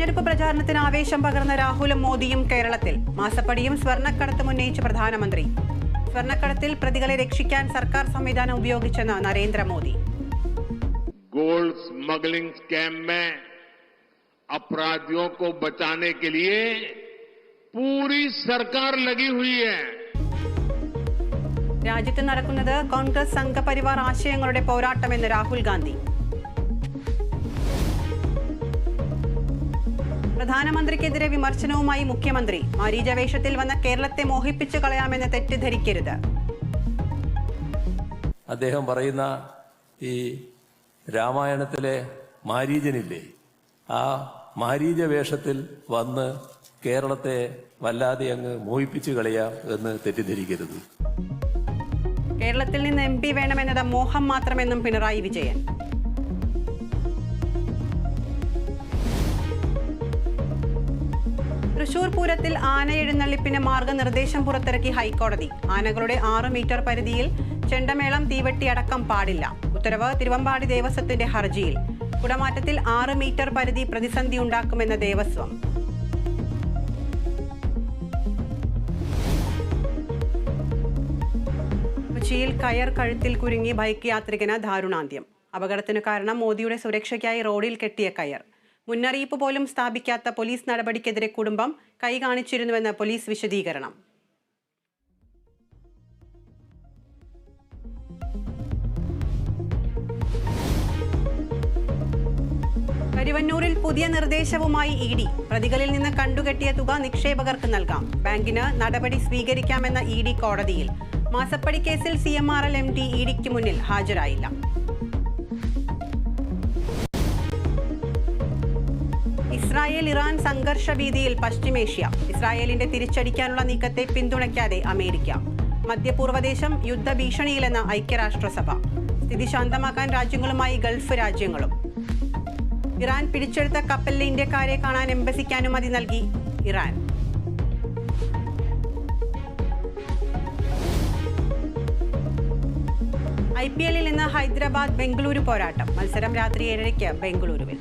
തെരഞ്ഞെടുപ്പ് പ്രചാരണത്തിന് ആവേശം പകർന്ന രാഹുലും മോദിയും കേരളത്തിൽ. മാസപ്പടിയും സ്വർണ്ണക്കടത്തും ഉന്നയിച്ച് പ്രധാനമന്ത്രി. സ്വർണ്ണക്കടത്തിൽ പ്രതികളെ രക്ഷിക്കാൻ സർക്കാർ സംവിധാനം ഉപയോഗിച്ചെന്ന് നരേന്ദ്രമോദി. गोल्ड स्मगलिंग स्कैम में अपराधियों को बचाने के लिए पूरी सरकार लगी हुई है. രാജ്യത്ത് നടക്കുന്നത് കോൺഗ്രസ് സംഘപരിവാർ ആശയങ്ങളുടെ പോരാട്ടമെന്ന് രാഹുൽ ഗാന്ധി. പ്രധാനമന്ത്രിക്കെതിരെ വിമർശനവുമായി മുഖ്യമന്ത്രി. മാരീച വേഷത്തിൽ വന്ന കേരളത്തെ മോഹിപ്പിച്ചു കളയാമെന്ന് തെറ്റിദ്ധരിക്കരുത്. അദ്ദേഹം പറയുന്ന ഈ രാമായണത്തിലെ മാരീചനില്ലേ, ആ മാരീച വേഷത്തിൽ വന്ന് കേരളത്തെ വല്ലാതെ അങ്ങ് മോഹിപ്പിച്ചു കളയാം എന്ന് തെറ്റിദ്ധരിക്കരുത്. കേരളത്തിൽ നിന്ന് MP വേണമെന്നത് മോഹം മാത്രമെന്നും പിണറായി വിജയൻ. തൃശൂർ പൂരത്തിൽ ആന എഴുന്നള്ളിപ്പിന് മാർഗനിർദ്ദേശം പുറത്തിറക്കി ഹൈക്കോടതി. ആനകളുടെ 6 മീറ്റർ പരിധിയിൽ ചെണ്ടമേളം, തീവെട്ടി അടക്കം പാടില്ല. ഉത്തരവ് തിരുവമ്പാടി ദേവസ്വത്തിന്റെ ഹർജിയിൽ. കുടമാറ്റത്തിൽ 6 മീറ്റർ പരിധി പ്രതിസന്ധി ഉണ്ടാക്കുമെന്ന് ദേവസ്വം. കൊച്ചിയിൽ കയർ കഴുത്തിൽ കുരുങ്ങി ബൈക്ക് യാത്രികന് ദാരുണാന്ത്യം. അപകടത്തിനു കാരണം മോദിയുടെ സുരക്ഷയ്ക്കായി റോഡിൽ കെട്ടിയ കയർ. മുന്നറിയിപ്പ് പോലും സ്ഥാപിക്കാത്ത പോലീസ് നടപടിക്കെതിരെ കുടുംബം കൈ കാണിച്ചിരുന്നുവെന്ന് പോലീസ് വിശദീകരണം. കരുവന്നൂരിൽ പുതിയ നിർദ്ദേശവുമായി ED. പ്രതികളിൽ നിന്ന് കണ്ടുകെട്ടിയ തുക നിക്ഷേപകർക്ക് നൽകാം. ബാങ്കിന് നടപടി സ്വീകരിക്കാമെന്ന ED കോടതിയിൽ. മാസപ്പടി കേസിൽ CMRL MD EDക്ക് മുന്നിൽ ഹാജരായില്ല. ഇസ്രായേൽ ഇറാൻ സംഘർഷ ഭീതിയിൽ പശ്ചിമേഷ്യ. ഇസ്രായേലിന്റെ തിരിച്ചടിക്കാനുള്ള നീക്കത്തെ പിന്തുണയ്ക്കാതെ അമേരിക്ക. മധ്യപൂർവ്വദേശം യുദ്ധഭീഷണിയിലെന്ന ഐക്യരാഷ്ട്രസഭ. സ്ഥിതി ശാന്തമാക്കാൻ രാജ്യങ്ങളുമായി ഗൾഫ് രാജ്യങ്ങളും. ഇറാൻ പിടിച്ചെടുത്ത കപ്പലിലെ ഇന്ത്യക്കാരെ കാണാൻ എംബസിക്ക് അനുമതി നൽകി ഇറാൻ. IPL-ൽ ഇന്ന് ഹൈദരാബാദ് ബംഗളൂരു പോരാട്ടം. മത്സരം രാത്രി 7:30 ബംഗളൂരുവിൽ.